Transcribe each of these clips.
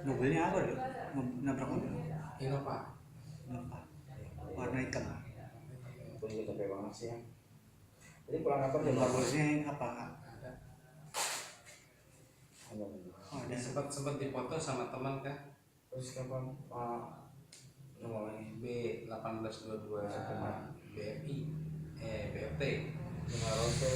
Mobilnya apa tuh? Nabrak mobil. Innova. Innova. Warna hitam. Itu juga capek banget sih ya. Jadi pulang kantor jam Nomor berapa? polisnya apa? Ada. Oh, ada. Sempat dipoto sama teman kan. Terus kapan nomornya B1822 BFI BFT Maroto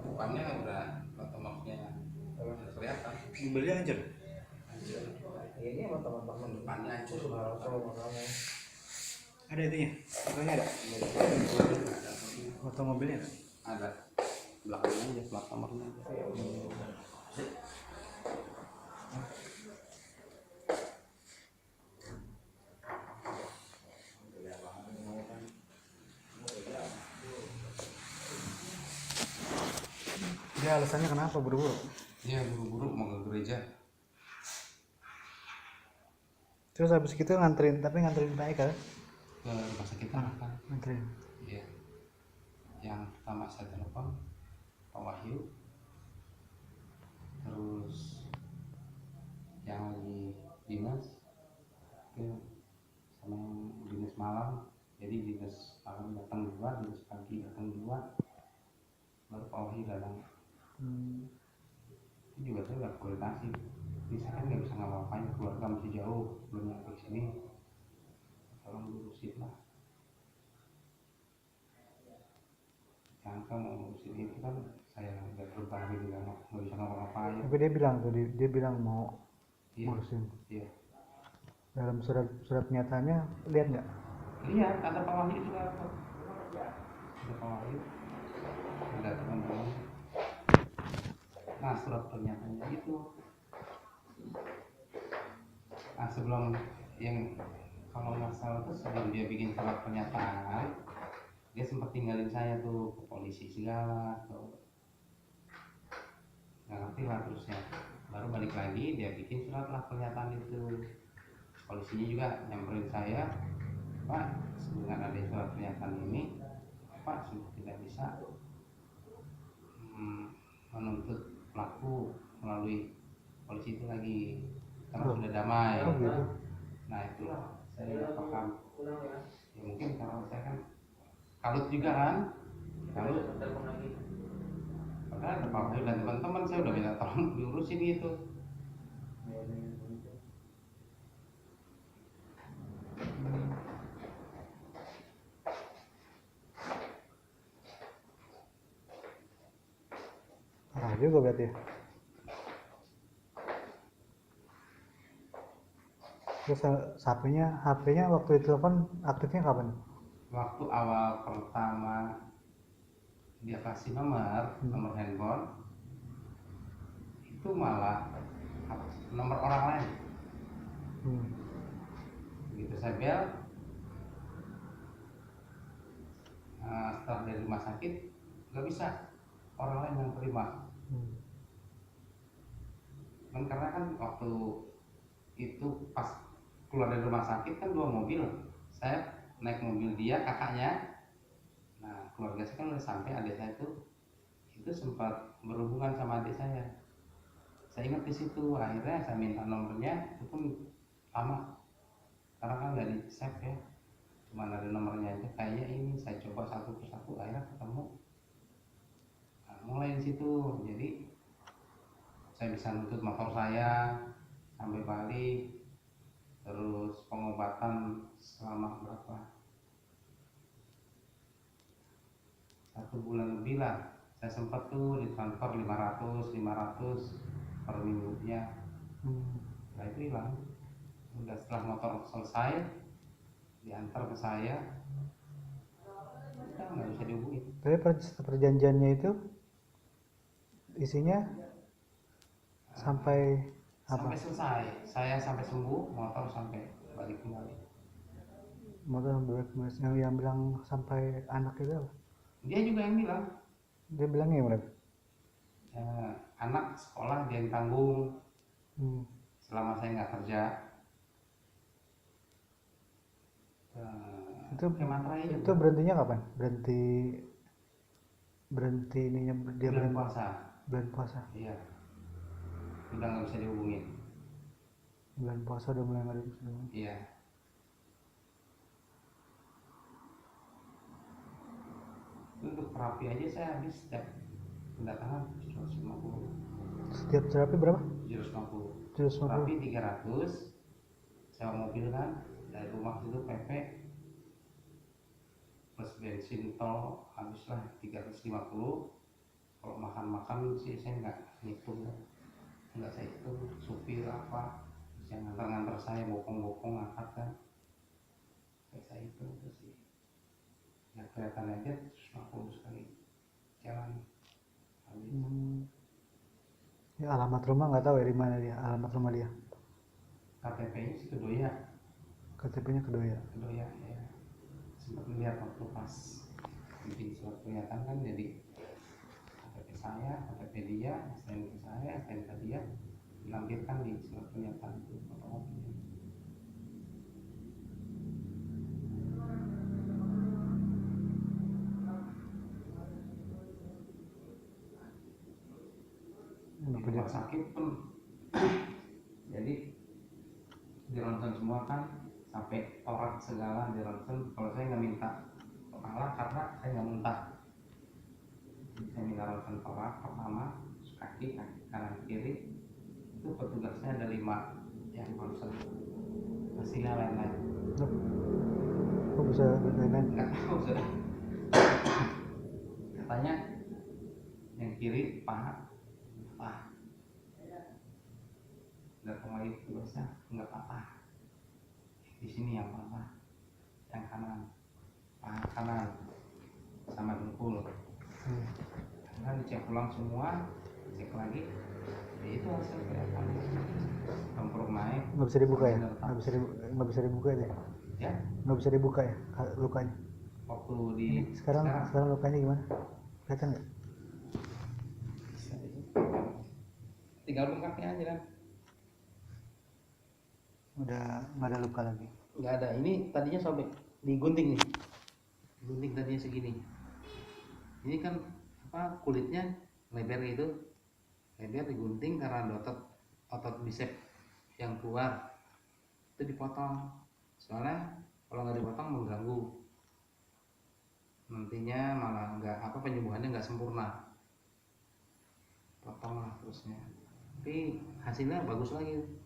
depannya udah otomatisnya kelihatan Mobilnya hancur. hancur. Ini sama teman-teman depannya hancur Maroto makanya Ada itunya. Fotonya ada. Foto mobilnya ada. ada belakangnya aja plat nomornya aja. Dia alasannya kenapa buru-buru? Iya buru-buru mau ke gereja. Terus habis gitu nganterin Pak Eka kan? Ke rumah sakit kan. Nganterin. Iya. Yang pertama saya telepon Pak Wahyu, terus yang lagi dinas itu sama yang dinas malam, jadi dinas malam datang dua, dinas pagi datang dua, baru Pak Wahyu datang. Itu juga saya udah koordinasi, jadi saya kan nggak bisa ngapa-ngapain, keluarga masih jauh, belum nyampe sini, tolong diurusin lah. Yang kamu ngurusin itu kan saya nggak terbang gitu kan, nggak bisa ngapa-ngapain. Tapi dia bilang mau ngurusin. Iya. Dalam surat pernyataannya lihat nggak? Lihat ada Pak Wahyu juga ada Pak Wahyu, ada teman-teman. Nah surat pernyataannya itu, nah sebelum yang kalau nggak salah tuh sebelum dia bikin surat pernyataan, dia sempat tinggalin saya tuh ke polisi segala tuh, nggak ngerti lah terusnya. Baru balik lagi dia bikin surat lah pernyataan itu. Polisinya juga nyamperin saya, Pak, dengan ada surat pernyataan ini, Pak sudah tidak bisa menuntut pelaku melalui polisi itu lagi karena sudah damai. Gitu. Nah itulah saya paham. Ya mungkin karena saya kan kalut juga kan, kalut. Padahal ada Pak Wahyu dan teman-teman saya udah minta tolong diurusin gitu. Parah juga berarti. Terus HP-nya waktu ditelepon aktifnya kapan? Waktu awal pertama dia kasih nomor handphone, itu malah nomor orang lain. Begitu saya bel, setelah dari rumah sakit nggak bisa, orang lain yang terima. Kan karena kan waktu itu pas keluar dari rumah sakit kan 2 mobil, saya naik mobil dia kakaknya. Nah keluarga saya kan udah sampai, adik saya itu sempat berhubungan sama adik saya ingat di situ. Akhirnya saya minta nomornya, itu pun lama karena kan nggak di save ya, cuma ada nomornya aja. Kayaknya ini saya coba satu persatu, akhirnya ketemu. Nah, mulai di situ jadi saya bisa nuntut motor saya sampai balik, terus pengobatan selama berapa, 1 bulan lebih lah. Saya sempat tuh ditransfer 500 per minggunya. Nah itu hilang. Udah setelah motor selesai diantar ke saya, udah nggak bisa dihubungin. Tapi perjanjiannya itu isinya sampai apa? Sampai selesai, saya sampai sembuh, motor sampai balik kembali. Motor sampai kembali. Yang bilang sampai anak itu apa? Dia juga yang bilang. Dia bilangnya gimana? Anak sekolah dia yang tanggung selama saya nggak kerja. Itu berhentinya kapan? Berhenti ini dia bulan puasa. Bulan puasa. Iya, udah nggak bisa dihubungin. Bulan puasa udah mulai nggak bisa. Iya. Untuk terapi aja saya habis setiap kedatangan 150. Setiap terapi berapa? 750. 750. Terapi 300. Sewa mobil kan dari rumah itu PP plus bensin tol habislah 350. Kalau makan sih saya nggak ngitung, nggak saya hitung supir apa yang ngantar saya bokong angkat kan saya hitung itu sih ya kelihatan aja 150 sekali jalan habis. Ya alamat rumah nggak tahu ya di mana dia, alamat rumah dia. KTP-nya sih Kedoya. KTP-nya Kedoya. Ya sempat melihat waktu pas bikin surat pernyataan kan, jadi KTP saya, KTP dia, STNK saya, STNK dia dilampirkan di surat pernyataan itu fotokopinya. Di rumah sakit pun jadi di ronsen semua kan, sampai torak segala di ronsen. Kalau saya nggak minta kepala karena saya nggak muntah, saya minta ronsen torak pertama kaki kanan kiri. Itu petugasnya ada 5 yang ronsen, hasilnya lain-lain. Kok bisa lain-lain? Nggak tahu sudah. Katanya yang kiri paha datang lagi tugasnya nggak apa-apa, di sini yang apa, yang kanan, paha kanan sama dengkul. Karena dicek ulang semua, cek lagi, ya itu hasil kelihatan tempurung naik. Nggak bisa dibuka ya? Nggak bisa dibuka ya? Ya? Nggak bisa dibuka ya lukanya? Waktu di sekarang lukanya gimana? Kelihatan nggak? Tinggal bengkaknya aja kan. Udah nggak ada luka lagi. Nggak ada. Ini tadinya sobek, digunting nih. Gunting tadinya segini. Ini kan apa, kulitnya lebar gitu, lebar digunting karena otot bisep yang keluar itu dipotong. Soalnya kalau nggak dipotong mengganggu, nantinya malah nggak apa, penyembuhannya nggak sempurna. Potong lah terusnya. Tapi hasilnya bagus lagi.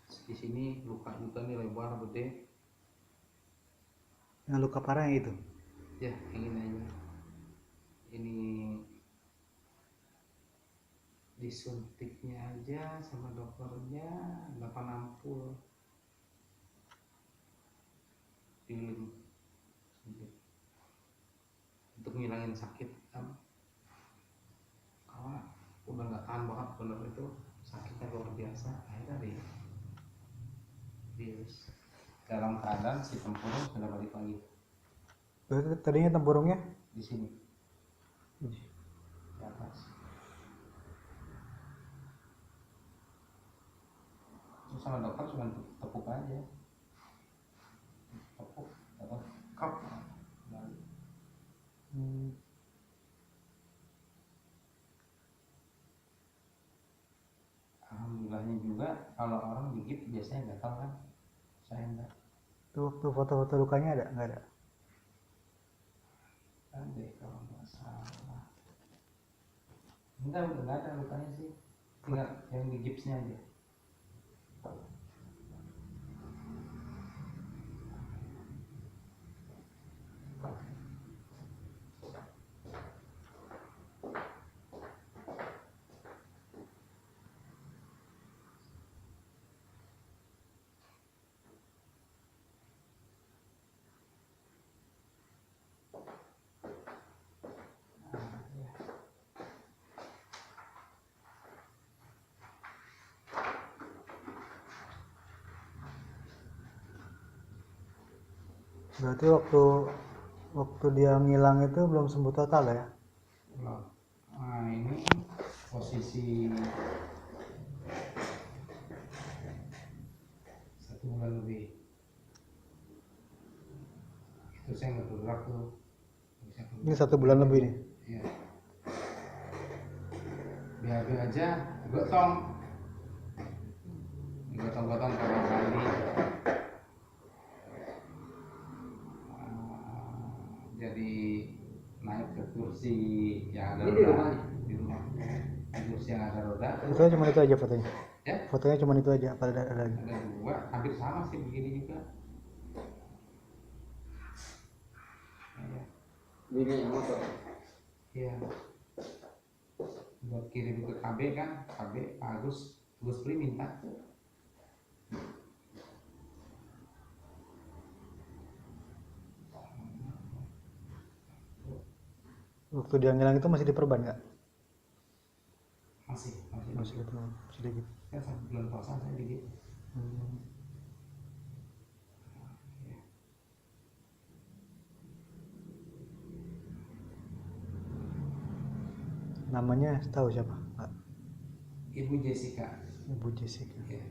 Di sini luka juga nih, lebar gede. Yang luka parah yang itu? Ya yang ini aja. Ini disuntiknya aja sama dokternya 8 ampul pilih untuk ngilangin sakit kan. Karena udah nggak tahan banget bener, itu sakitnya luar biasa. Akhirnya virus dalam keadaan si tempurung sudah balik lagi. Berarti tadinya tempurungnya Di sini di atas. Terus sama dokter cuma tepuk aja, tepuk atau kap balik. Alhamdulillahnya juga kalau orang gigit biasanya gatal kan, saya enggak. Tuh foto-foto lukanya ada nggak ada? Ada kalau nggak salah. Enggak, udah nggak ada lukanya sih, tinggal yang di gipsnya aja. Berarti waktu dia ngilang itu belum sembuh total ya? Nah ini posisi 1 bulan lebih. Itu saya nggak bergerak tuh. Ini 1 bulan lebih nih. Iya. BAB aja gotong gotong-gotong kamar mandi. Jadi naik ke kursi yang ada Ini di roda rumahnya? di rumah. Di kursi yang ada roda Itu cuma itu aja fotonya. ya, Fotonya cuma itu aja, apa ada lagi? ada dua hampir sama sih begini juga. Ya, Ini yang motor. iya. Buat kirim ke KB kan, KB Pak Agus Pri minta. Waktu dia ngilang itu masih diperban nggak? Masih Masih gitu, sedikit. ya, sampai bulan puasa saya dikit. Ya. Namanya tahu siapa? Nggak. Ibu Jessica. Ibu Jessica. Ya.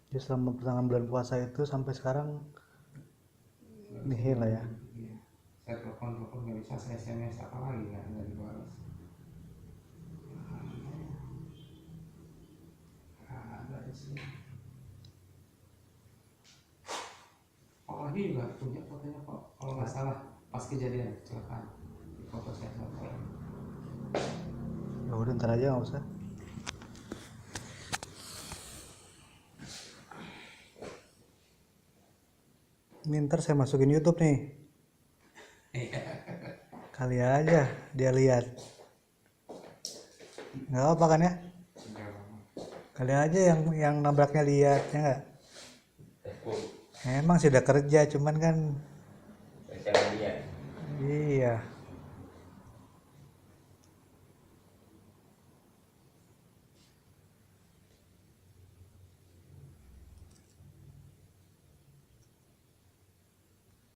Jadi selama pertengahan bulan puasa itu sampai sekarang nihil lah ya. Iya. Saya telepon nggak bisa, saya SMS apa lagi nggak dibalas. Ada di sini. Oh lagi juga punya fotonya kok, kalau nggak salah pas kejadian kecelakaan. Foto saya foto. Ya udah ntar aja nggak usah. Ini ntar saya masukin YouTube nih. Kali aja dia lihat. Nggak apa kan ya? Kali aja yang nabraknya lihat ya nggak? Emang sudah kerja cuman kan. Iya.